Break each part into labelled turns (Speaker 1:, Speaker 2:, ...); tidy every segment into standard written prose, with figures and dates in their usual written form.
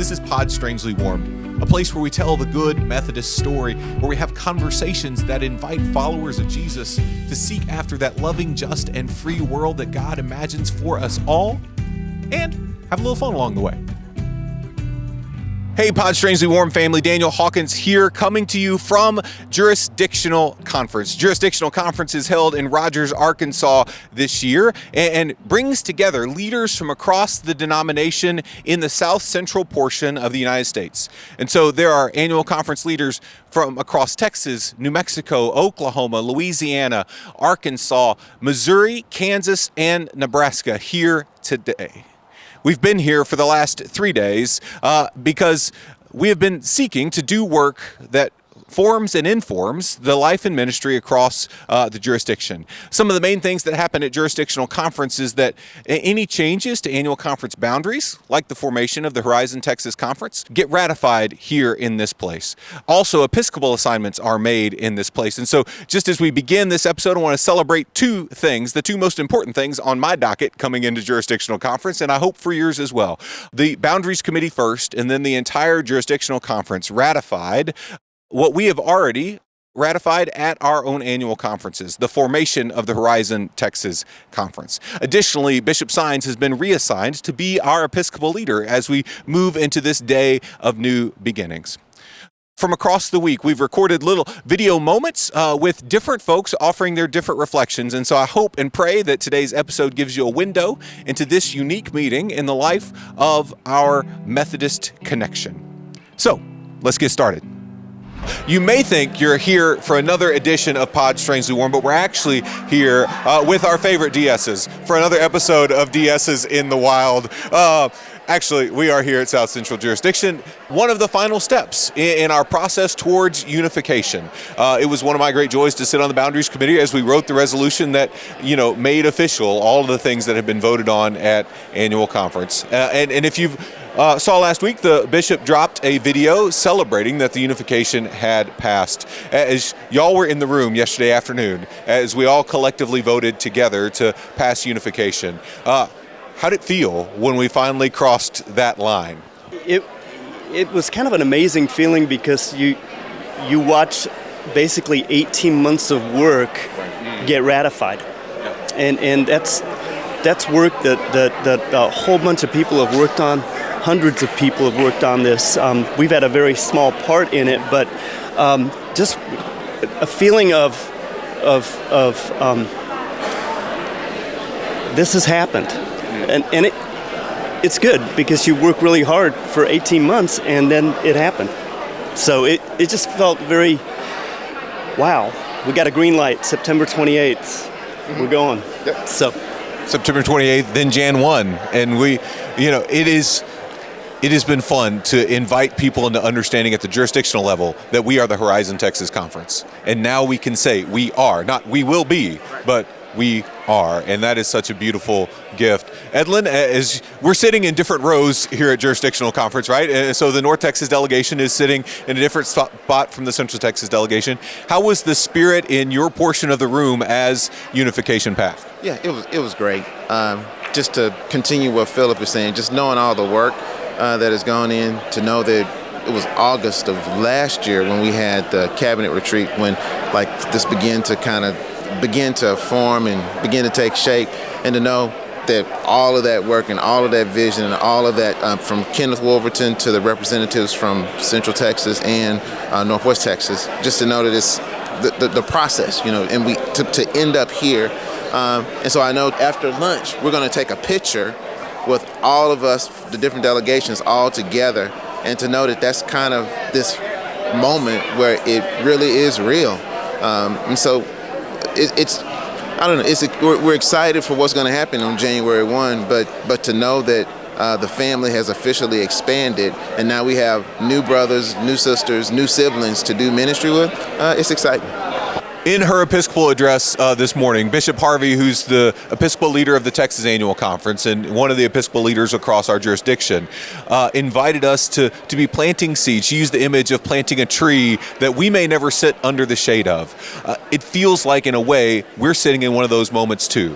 Speaker 1: This is Pod Strangely Warmed, a place where we tell the good Methodist story, where we have conversations that invite followers of Jesus to seek after that loving, just, and free world that God imagines for us all, and have a little fun along the way. Hey, Pod Strangely Warm family, Daniel Hawkins here, coming to you from Jurisdictional Conference. Jurisdictional Conference is held in Rogers, Arkansas this year and brings together leaders from across the denomination in the South Central portion of the United States. And so there are annual conference leaders from across Texas, New Mexico, Oklahoma, Louisiana, Arkansas, Missouri, Kansas, and Nebraska here today. We've been here for the last 3 days because we have been seeking to do work that forms and informs the life and ministry across the jurisdiction. Some of the main things that happen at Jurisdictional Conference is that any changes to annual conference boundaries, like the formation of the Horizon Texas Conference, get ratified here in this place. Also, Episcopal assignments are made in this place. And so just as we begin this episode, I want to celebrate two things, the two most important things on my docket coming into Jurisdictional Conference, and I hope for yours as well. The Boundaries Committee first, and then the entire Jurisdictional Conference ratified what we have already ratified at our own annual conferences, the formation of the Horizon Texas Conference. Additionally, Bishop Sines has been reassigned to be our Episcopal leader as we move into this day of new beginnings. From across the week, we've recorded little video moments with different folks offering their different reflections. And so I hope and pray that today's episode gives you a window into this unique meeting in the life of our Methodist connection. So let's get started. You may think you're here for another edition of Pod Strangely Warm, but we're actually here with our favorite DSs for another episode of DSs in the Wild. Actually, we are here at South Central Jurisdiction, one of the final steps in our process towards unification. It was one of my great joys to sit on the Boundaries Committee as we wrote the resolution that, made official all of the things that have been voted on at annual conference. And if you've saw last week, the bishop dropped a video celebrating that the unification had passed. As y'all were in the room yesterday afternoon, as we all collectively voted together to pass unification, how'd it feel when we finally crossed that line?
Speaker 2: It was kind of an amazing feeling because you watch basically 18 months of work get ratified, and that's work that a whole bunch of people have worked on. Hundreds of people have worked on this. We've had a very small part in it, but just a feeling of this has happened, and it's good because you work really hard for 18 months and then it happened. So it just felt very, wow, we got a green light, September 28th, we're going.
Speaker 1: Yep.
Speaker 2: So
Speaker 1: September 28th, then Jan 1, and it has been fun to invite people into understanding at the jurisdictional level that we are the Horizon Texas Conference. And now we can say we are, not we will be, but we are. And that is such a beautiful gift. Edlen, as we're sitting in different rows here at Jurisdictional Conference, right? So the North Texas delegation is sitting in a different spot from the Central Texas delegation. How was the spirit in your portion of the room as unification passed?
Speaker 3: Yeah, it was great. Just to continue what Philip is saying, just knowing all the work that has gone in, to know that it was August of last year when we had the cabinet retreat, when this began to form and begin to take shape, and to know that all of that work and all of that vision and all of that from Kenneth Wolverton to the representatives from Central Texas and Northwest Texas, just to know that it's the process, and we to end up here. And so I know after lunch we're going to take a picture with all of us, the different delegations, all together, and to know that that's kind of this moment where it really is real. And so we're excited for what's going to happen on January 1, but to know that the family has officially expanded, and now we have new brothers, new sisters, new siblings to do ministry with, it's exciting.
Speaker 1: In her Episcopal address this morning, Bishop Harvey, who's the Episcopal leader of the Texas Annual Conference and one of the Episcopal leaders across our jurisdiction, invited us to be planting seeds. She used the image of planting a tree that we may never sit under the shade of. It feels like, in a way, we're sitting in one of those moments too.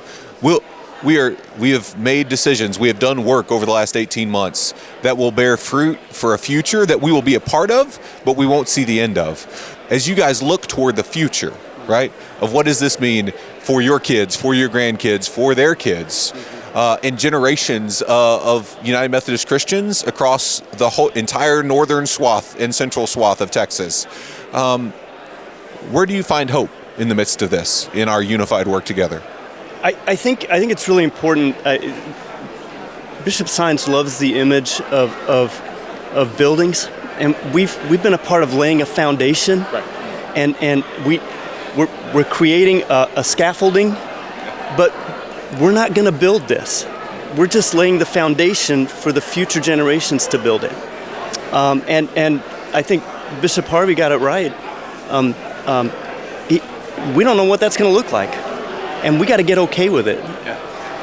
Speaker 1: we have made decisions, we have done work over the last 18 months that will bear fruit for a future that we will be a part of, but we won't see the end of. As you guys look toward the future, right, of what does this mean for your kids, for your grandkids, for their kids, and generations of United Methodist Christians across the whole entire northern swath and central swath of Texas, where do you find hope in the midst of this, in our unified work together?
Speaker 2: I think it's really important. Bishop Sines loves the image of buildings, and we've been a part of laying a foundation, right. and we're creating a scaffolding, but we're not going to build this. We're just laying the foundation for the future generations to build it. And I think Bishop Harvey got it right. We don't know what that's going to look like, and we got to get okay with it,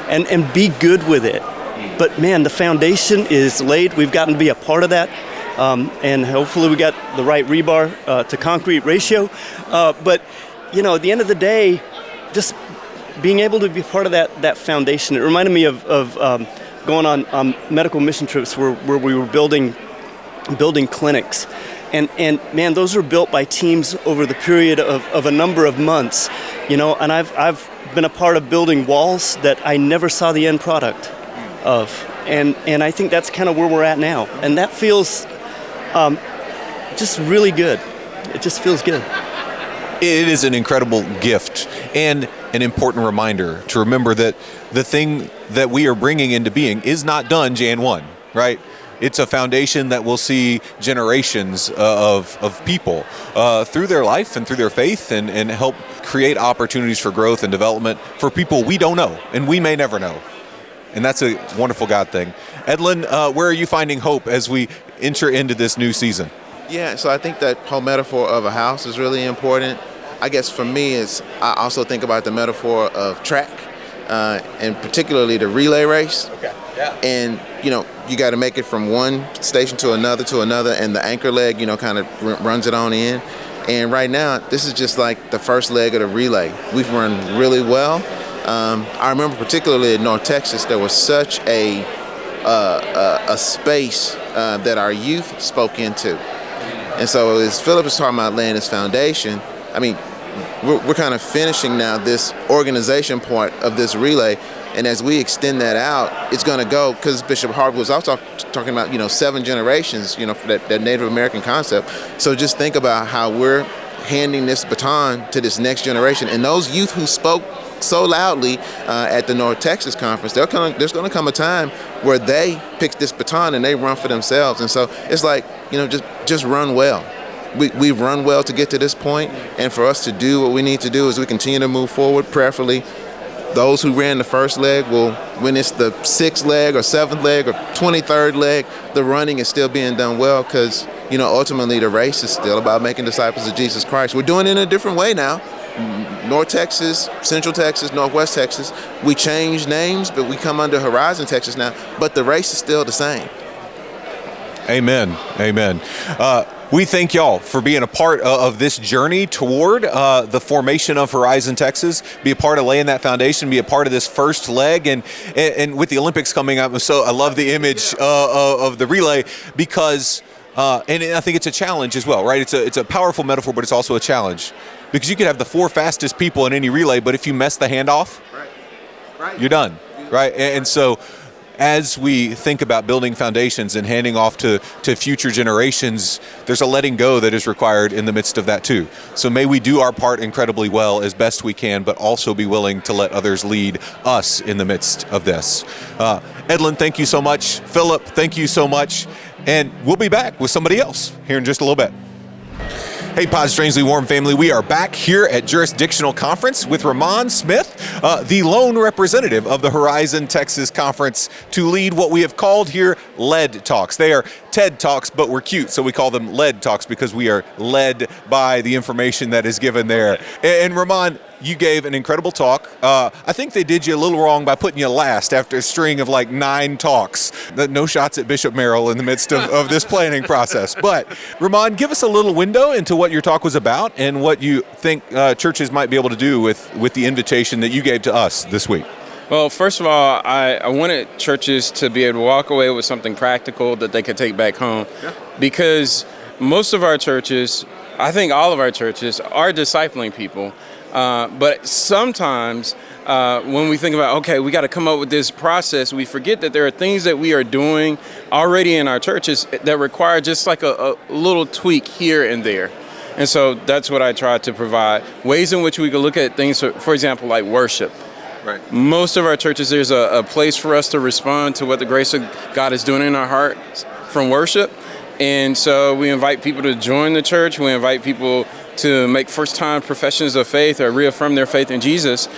Speaker 2: and be good with it. But man, the foundation is laid. We've gotten to be a part of that, and hopefully we got the right rebar to concrete ratio. But at the end of the day, just being able to be part of that foundation. It reminded me of going on medical mission trips where we were building clinics. And man, those were built by teams over the period of a number of months, and I've been a part of building walls that I never saw the end product of. And I think that's kind of where we're at now. And that feels just really good. It just feels good.
Speaker 1: It is an incredible gift and an important reminder to remember that the thing that we are bringing into being is not done Jan 1, right? It's a foundation that will see generations of people through their life and through their faith and help create opportunities for growth and development for people we don't know and we may never know. And that's a wonderful God thing. Edlen, where are you finding hope as we enter into this new season?
Speaker 3: Yeah, so I think that whole metaphor of a house is really important. I guess for me, I also think about the metaphor of track, and particularly the relay race.
Speaker 1: Okay. Yeah.
Speaker 3: And, you got to make it from one station to another, and the anchor leg, kind of runs it on in. And right now, this is just like the first leg of the relay. We've run really well. I remember particularly in North Texas, there was such a space that our youth spoke into. And so as Philip is talking about laying this foundation, I mean, we're kind of finishing now this organization part of this relay. And as we extend that out, it's going to go, because Bishop Harvey was also talking about, 7 generations, for that Native American concept. So just think about how we're handing this baton to this next generation. And those youth who spoke so loudly at the North Texas Conference, there's going to come a time where they pick this baton and they run for themselves. And so it's like, just run well. We've run well to get to this point, and for us to do what we need to do as we continue to move forward, prayerfully, those who ran the first leg will, when it's the 6th leg or 7th leg or 23rd leg, the running is still being done well, because, ultimately the race is still about making disciples of Jesus Christ. We're doing it in a different way now. North Texas, Central Texas, Northwest Texas, we change names, but we come under Horizon Texas now, but the race is still the same.
Speaker 1: Amen. Amen. We thank y'all for being a part of this journey toward the formation of Horizon Texas, be a part of laying that foundation, be a part of this first leg. And with the Olympics coming up, so I love the image of the relay, because and I think it's a challenge as well, right? It's a powerful metaphor, but it's also a challenge, because you could have the 4 fastest people in any relay, but if you mess the handoff, right. You're done, right? And so as we think about building foundations and handing off to future generations, there's a letting go that is required in the midst of that too. So may we do our part incredibly well as best we can, but also be willing to let others lead us in the midst of this. Edlen, thank you so much. Philip, thank you so much. And we'll be back with somebody else here in just a little bit. Hey, Pod Strangely Warm family, we are back here at Jurisdictional Conference with Ramon Smith, the lone representative of the Horizon Texas Conference, to lead what we have called here LED Talks. They are TED Talks, but we're cute, so we call them LED Talks because we are led by the information that is given there. And Ramon, you gave an incredible talk. I think they did you a little wrong by putting you last after a string of like 9 talks. No shots at Bishop Merrill in the midst of this planning process. But Ramon, give us a little window into what your talk was about and what you think churches might be able to do with the invitation that you gave to us this week.
Speaker 4: Well, first of all, I wanted churches to be able to walk away with something practical that they could take back home. Yeah. Because most of our churches, I think all of our churches, are discipling people. But sometimes when we think about, okay, we got to come up with this process, we forget that there are things that we are doing already in our churches that require just like a little tweak here and there. And so that's what I try to provide. Ways in which we can look at things, for example, like worship. Right. Most of our churches, there's a place for us to respond to what the grace of God is doing in our hearts from worship. And so we invite people to join the church. We invite people to make first-time professions of faith or reaffirm their faith in Jesus.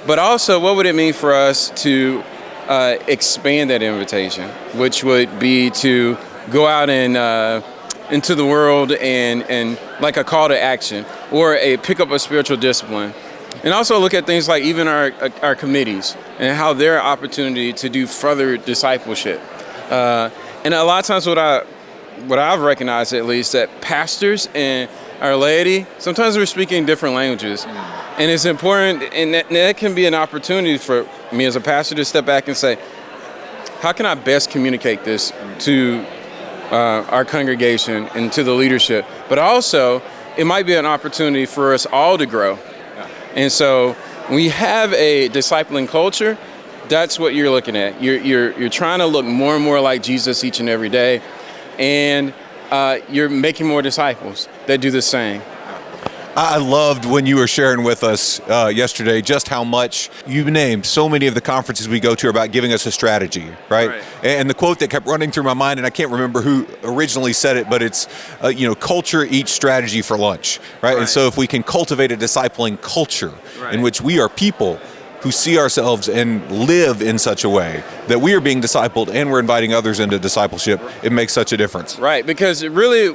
Speaker 4: But also, what would it mean for us to expand that invitation, which would be to go out and into the world and like a call to action or pick up a spiritual discipline. And also look at things like even our committees and how their opportunity to do further discipleship. And a lot of times what I've recognized, at least, that pastors and our laity, sometimes we're speaking different languages. And it's important, and that can be an opportunity for me as a pastor to step back and say, how can I best communicate this to our congregation and to the leadership? But also, it might be an opportunity for us all to grow. And so when we have a discipling culture, that's what you're looking at. You're trying to look more and more like Jesus each and every day, and you're making more disciples that do the same.
Speaker 1: I loved when you were sharing with us yesterday just how much you named so many of the conferences we go to about giving us a strategy, right? And the quote that kept running through my mind, and I can't remember who originally said it, but it's, culture eats strategy for lunch, right? And so if we can cultivate a discipling culture in which we are people who see ourselves and live in such a way that we are being discipled and we're inviting others into discipleship, it makes such a difference.
Speaker 4: Right, because really,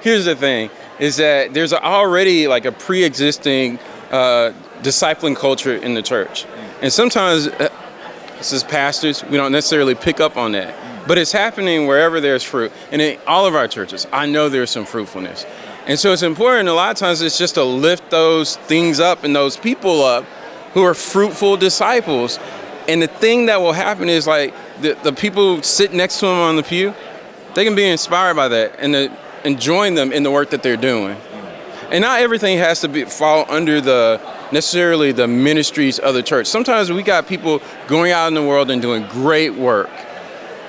Speaker 4: here's the thing, is that there's already like a pre-existing discipling culture in the church. And sometimes, as pastors, we don't necessarily pick up on that. But it's happening wherever there's fruit. And in all of our churches, I know there's some fruitfulness. And so it's important, a lot of times, it's just to lift those things up and those people up who are fruitful disciples. And the thing that will happen is like the people who sit next to them on the pew, they can be inspired by that and join them in the work that they're doing. And not everything has to fall under necessarily the ministries of the church. Sometimes we got people going out in the world and doing great work.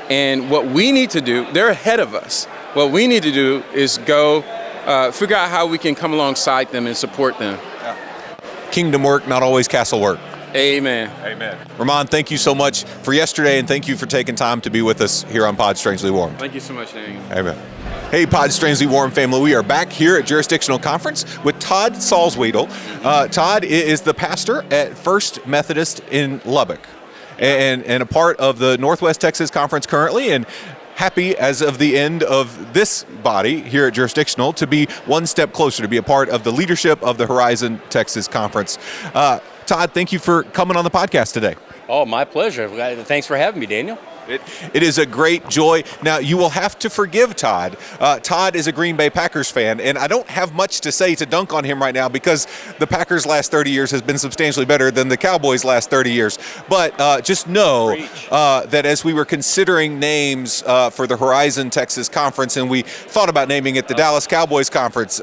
Speaker 4: And what we need to do, they're ahead of us. What we need to do is go figure out how we can come alongside them and support them.
Speaker 1: Kingdom work, not always castle work.
Speaker 4: Amen.
Speaker 1: Amen. Ramon, thank you so much for yesterday, and thank you for taking time to be with us here on Pod Strangely Warm.
Speaker 4: Thank you so much, Daniel.
Speaker 1: Amen. Hey, Pod Strangely Warm family. We are back here at Jurisdictional Conference with Todd Salzwedel. Todd is the pastor at First Methodist in Lubbock and a part of the Northwest Texas Conference currently, and happy as of the end of this body here at Jurisdictional to be one step closer to be a part of the leadership of the Horizon Texas Conference. Todd, thank you for coming on the podcast today.
Speaker 5: Oh, my pleasure. Thanks for having me, Daniel.
Speaker 1: It is a great joy. Now, you will have to forgive Todd. Todd is a Green Bay Packers fan, and I don't have much to say to dunk on him right now because the Packers' last 30 years has been substantially better than the Cowboys' last 30 years. But just know that as we were considering names for the Horizon Texas Conference, and we thought about naming it the Dallas Cowboys Conference,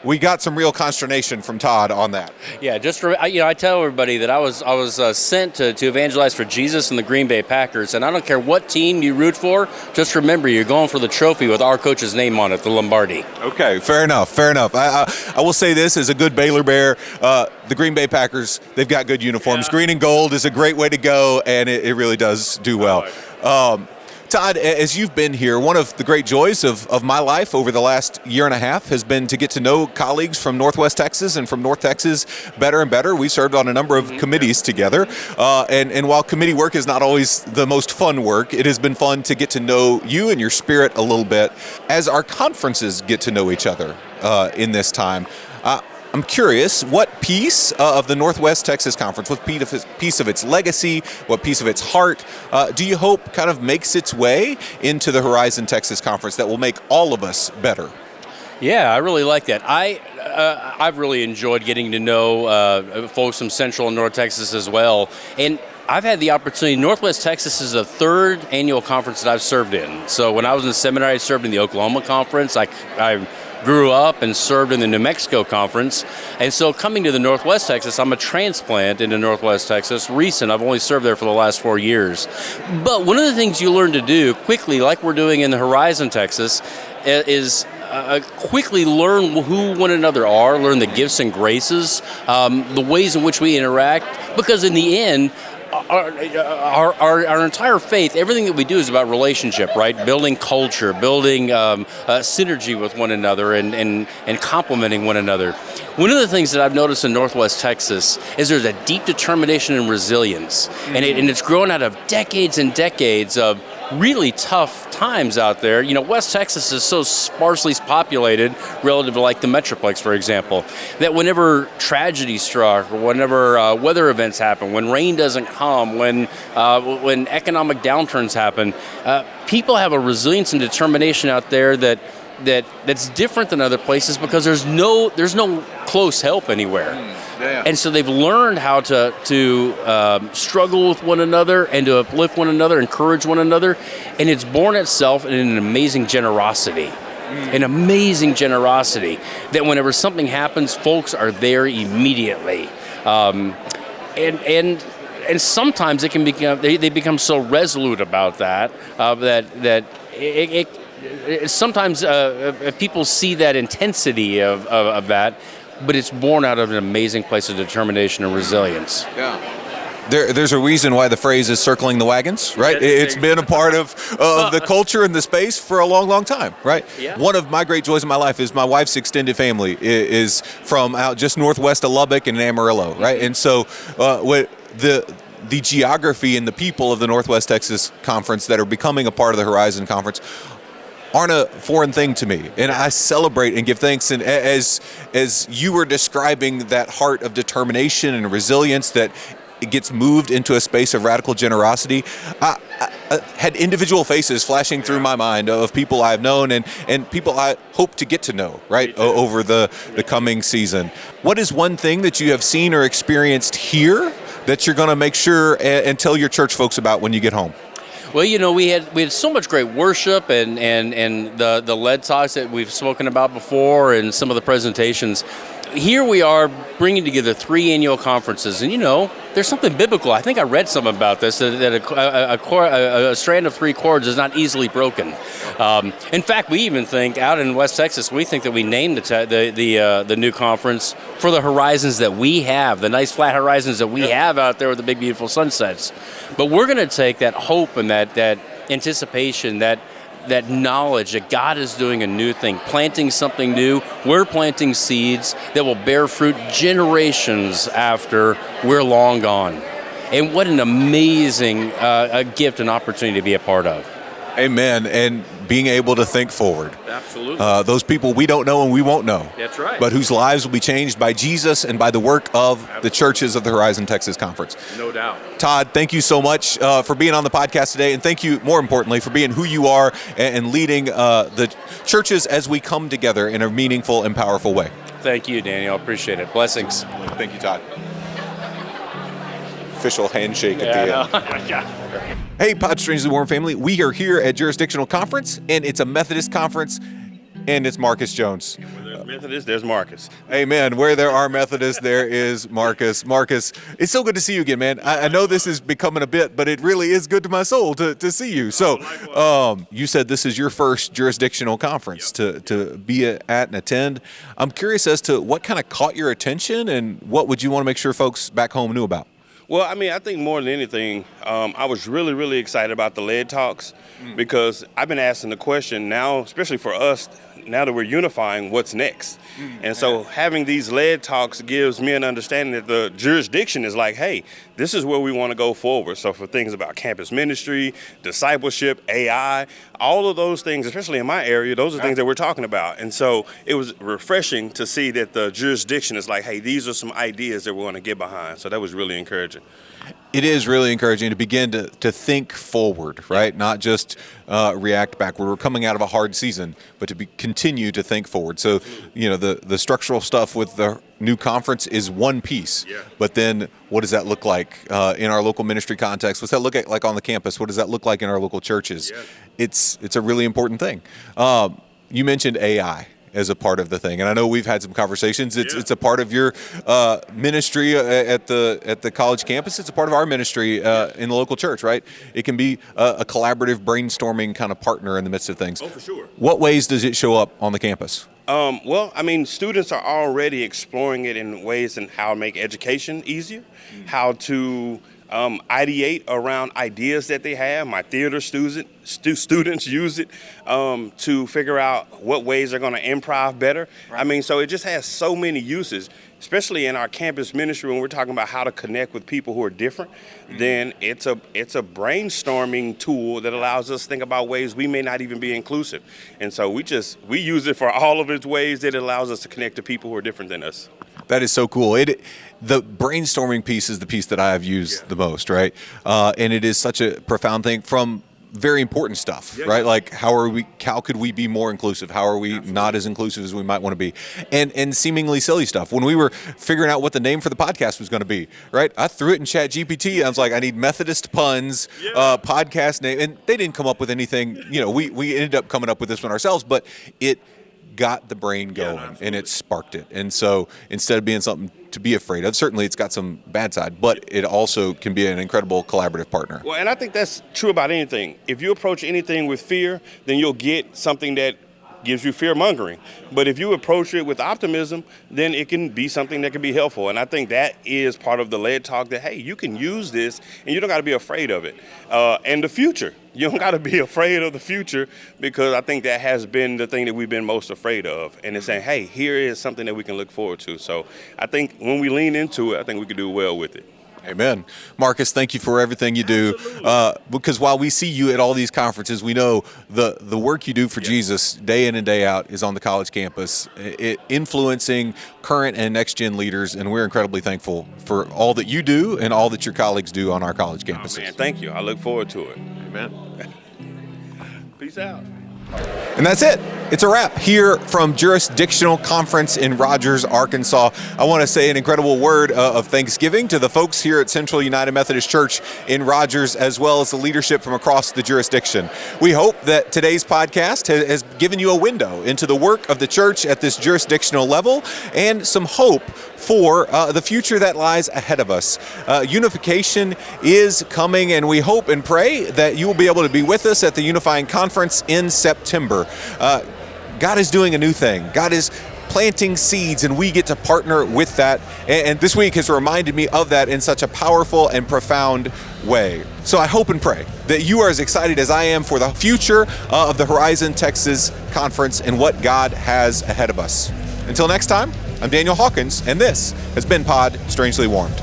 Speaker 1: we got some real consternation from Todd on that.
Speaker 5: Yeah, I tell everybody that I was sent to evangelize for Jesus and the Green Bay Packers. And I don't care what team you root for, just remember you're going for the trophy with our coach's name on it, the Lombardi.
Speaker 1: Okay, fair enough. I will say this as a good Baylor Bear, the Green Bay Packers, they've got good uniforms. Yeah. Green and gold is a great way to go, and it really does do well. Todd, as you've been here, one of the great joys of my life over the last year and a half has been to get to know colleagues from Northwest Texas and from North Texas better and better. We served on a number of committees together, and while committee work is not always the most fun work, it has been fun to get to know you and your spirit a little bit as our conferences get to know each other in this time. I'm curious, what piece of the Northwest Texas Conference, what piece of its legacy, what piece of its heart do you hope kind of makes its way into the Horizon Texas Conference that will make all of us better?
Speaker 5: Yeah, I really like that. I've really enjoyed getting to know folks from Central and North Texas as well. And I've had the opportunity. Northwest Texas is the third annual conference that I've served in. So when I was in seminary, I served in the Oklahoma Conference. I grew up and served in the New Mexico Conference. And so coming to the Northwest Texas, I'm a transplant into Northwest Texas. Recent, I've only served there for the last 4 years. But one of the things you learn to do quickly, like we're doing in the Horizon, Texas, is quickly learn who one another are, learn the gifts and graces, the ways in which we interact, because in the end, our entire faith, everything that we do is about relationship, right? Building culture, building synergy with one another, and complementing one another. One of the things that I've noticed in Northwest Texas is there's a deep determination and resilience, and it's grown out of decades and decades of really tough times out there. You know, West Texas is so sparsely populated relative to like the Metroplex, for example, that whenever tragedy struck or whenever weather events happen, when rain doesn't come, when economic downturns happen, people have a resilience and determination out there that's different than other places because there's no close help anywhere. Yeah. And so they've learned how to struggle with one another and to uplift one another, encourage one another, and it's born itself in an amazing generosity. An amazing generosity that whenever something happens, folks are there immediately. And sometimes it can become they become so resolute about that that sometimes people see that intensity of that, but it's born out of an amazing place of determination and resilience.
Speaker 1: Yeah. There's a reason why the phrase is circling the wagons, right? It's been a part of the culture and the space for a long, long time, right? Yeah. One of my great joys in my life is my wife's extended family is from out just northwest of Lubbock and Amarillo, right? And so the geography and the people of the Northwest Texas Conference that are becoming a part of the Horizon Conference aren't a foreign thing to me, and I celebrate and give thanks. And as you were describing that heart of determination and resilience that it gets moved into a space of radical generosity, I had individual faces flashing through my mind of people I've known and people I hope to get to know, right, over the coming season. What is one thing that you have seen or experienced here that you're going to make sure and tell your church folks about when you get home?
Speaker 5: Well, you know, we had so much great worship and the lead talks that we've spoken about before and some of the presentations. Here we are bringing together 3 annual conferences, and you know, there's something biblical. I think I read something about this, that a strand of 3 cords is not easily broken. In fact, we even think out in West Texas, we think that we named the new conference for the horizons that we have, the nice flat horizons that we have out there with the big beautiful sunsets. But we're going to take that hope and that anticipation, that knowledge that God is doing a new thing, planting something new. We're planting seeds that will bear fruit generations after we're long gone. And what an amazing gift and opportunity to be a part of.
Speaker 1: Amen. And being able to think forward.
Speaker 5: Absolutely.
Speaker 1: Those people we don't know and we won't know.
Speaker 5: That's right.
Speaker 1: But whose lives will be changed by Jesus and by the work of the churches of the Horizon Texas Conference.
Speaker 5: No doubt.
Speaker 1: Todd, thank you so much for being on the podcast today. And thank you, more importantly, for being who you are and leading the churches as we come together in a meaningful and powerful way.
Speaker 5: Thank you, Daniel. Appreciate it. Blessings.
Speaker 1: Thank you, Todd. Official handshake at the end. Yeah. Hey, Pod Strangely Warm family. We are here at Jurisdictional Conference, and it's a Methodist conference, and it's Marcus Jones.
Speaker 6: Where there's Methodist, there's Marcus.
Speaker 1: Amen. Where there are Methodists, there is Marcus. Marcus, it's so good to see you again, man. I know this is becoming a bit, but it really is good to my soul to see you. So you said this is your first jurisdictional conference to be at and attend. I'm curious as to what kind of caught your attention, and what would you want to make sure folks back home knew about?
Speaker 6: Well, I mean, I think more than anything, I was really, really excited about the lead talks because I've been asking the question now, especially for us, now that we're unifying, what's next? And so having these lead talks gives me an understanding that the jurisdiction is like, hey, this is where we want to go forward. So for things about campus ministry, discipleship, AI, all of those things, especially in my area, those are things that we're talking about. And so it was refreshing to see that the jurisdiction is like, hey, these are some ideas that we want to get behind. So that was really encouraging.
Speaker 1: It is really encouraging to begin to think forward, right? Not just react backward. We're coming out of a hard season, but to continue to think forward. So, the structural stuff with the new conference is one piece, but then what does that look like in our local ministry context? What's that look like on the campus? What does that look like in our local churches? It's a really important thing. You mentioned AI as a part of the thing, and I know we've had some conversations. It's a part of your ministry at the college campus. It's a part of our ministry in the local church, right? It can be a collaborative brainstorming kind of partner in the midst of things.
Speaker 6: Oh, for sure.
Speaker 1: What ways does it show up on the campus?
Speaker 6: Well, I mean, students are already exploring it in ways and how to make education easier, how to ideate around ideas that they have. My theater students use it to figure out what ways they're going to improv better. Right. I mean, so it just has so many uses, especially in our campus ministry when we're talking about how to connect with people who are different. Then it's a brainstorming tool that allows us to think about ways we may not even be inclusive. And so we use it for all of its ways that it allows us to connect to people who are different than us.
Speaker 1: That is so cool. The brainstorming piece is the piece that I have used the most, right? And it is such a profound thing from very important stuff, right? Like how could we be more inclusive? How are we not as inclusive as we might want to be? And seemingly silly stuff. When we were figuring out what the name for the podcast was going to be, right? I threw it in ChatGPT. I was like, I need Methodist puns, podcast name. And they didn't come up with anything. We ended up coming up with this one ourselves, but it got the brain going and it sparked it. And so instead of being something to be afraid of, certainly it's got some bad side, but it also can be an incredible collaborative partner.
Speaker 6: Well, and I think that's true about anything. If you approach anything with fear, then you'll get something that gives you fear mongering. But if you approach it with optimism, then it can be something that can be helpful. And I think that is part of the lead talk, that, hey, you can use this and you don't got to be afraid of it. And the future, you don't got to be afraid of the future, because I think that has been the thing that we've been most afraid of. And it's saying, hey, here is something that we can look forward to. So I think when we lean into it, I think we can do well with it.
Speaker 1: Amen. Marcus, thank you for everything you do. Because while we see you at all these conferences, we know the work you do for Jesus day in and day out is on the college campus, influencing current and next-gen leaders, and we're incredibly thankful for all that you do and all that your colleagues do on our college campuses.
Speaker 6: Oh, man, thank you. I look forward to it.
Speaker 1: Amen.
Speaker 6: Peace out.
Speaker 1: And that's it. It's a wrap here from Jurisdictional Conference in Rogers, Arkansas. I want to say an incredible word of thanksgiving to the folks here at Central United Methodist Church in Rogers, as well as the leadership from across the jurisdiction. We hope that today's podcast has given you a window into the work of the church at this jurisdictional level and some hope for the future that lies ahead of us. Unification is coming, and we hope and pray that you will be able to be with us at the Unifying Conference in September. God is doing a new thing. God is planting seeds, and we get to partner with that. And this week has reminded me of that in such a powerful and profound way. So I hope and pray that you are as excited as I am for the future of the Horizon Texas Conference and what God has ahead of us. Until next time, I'm Daniel Hawkins, and this has been Pod Strangely Warmed.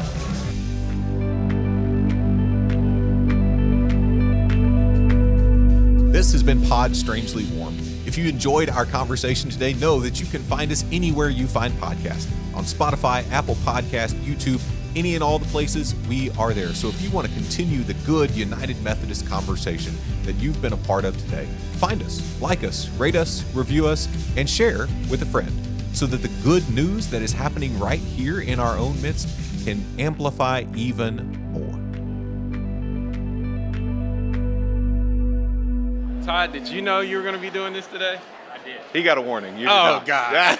Speaker 1: This has been Pod Strangely Warmed. If you enjoyed our conversation today, know that you can find us anywhere you find podcasts. On Spotify, Apple Podcast, YouTube, any and all the places, we are there. So if you want to continue the good United Methodist conversation that you've been a part of today, find us, like us, rate us, review us, and share with a friend, so that the good news that is happening right here in our own midst can amplify even more.
Speaker 4: Todd, did you know you were going to be doing this today?
Speaker 1: He got a warning. You did
Speaker 4: Oh,
Speaker 1: not.
Speaker 4: God.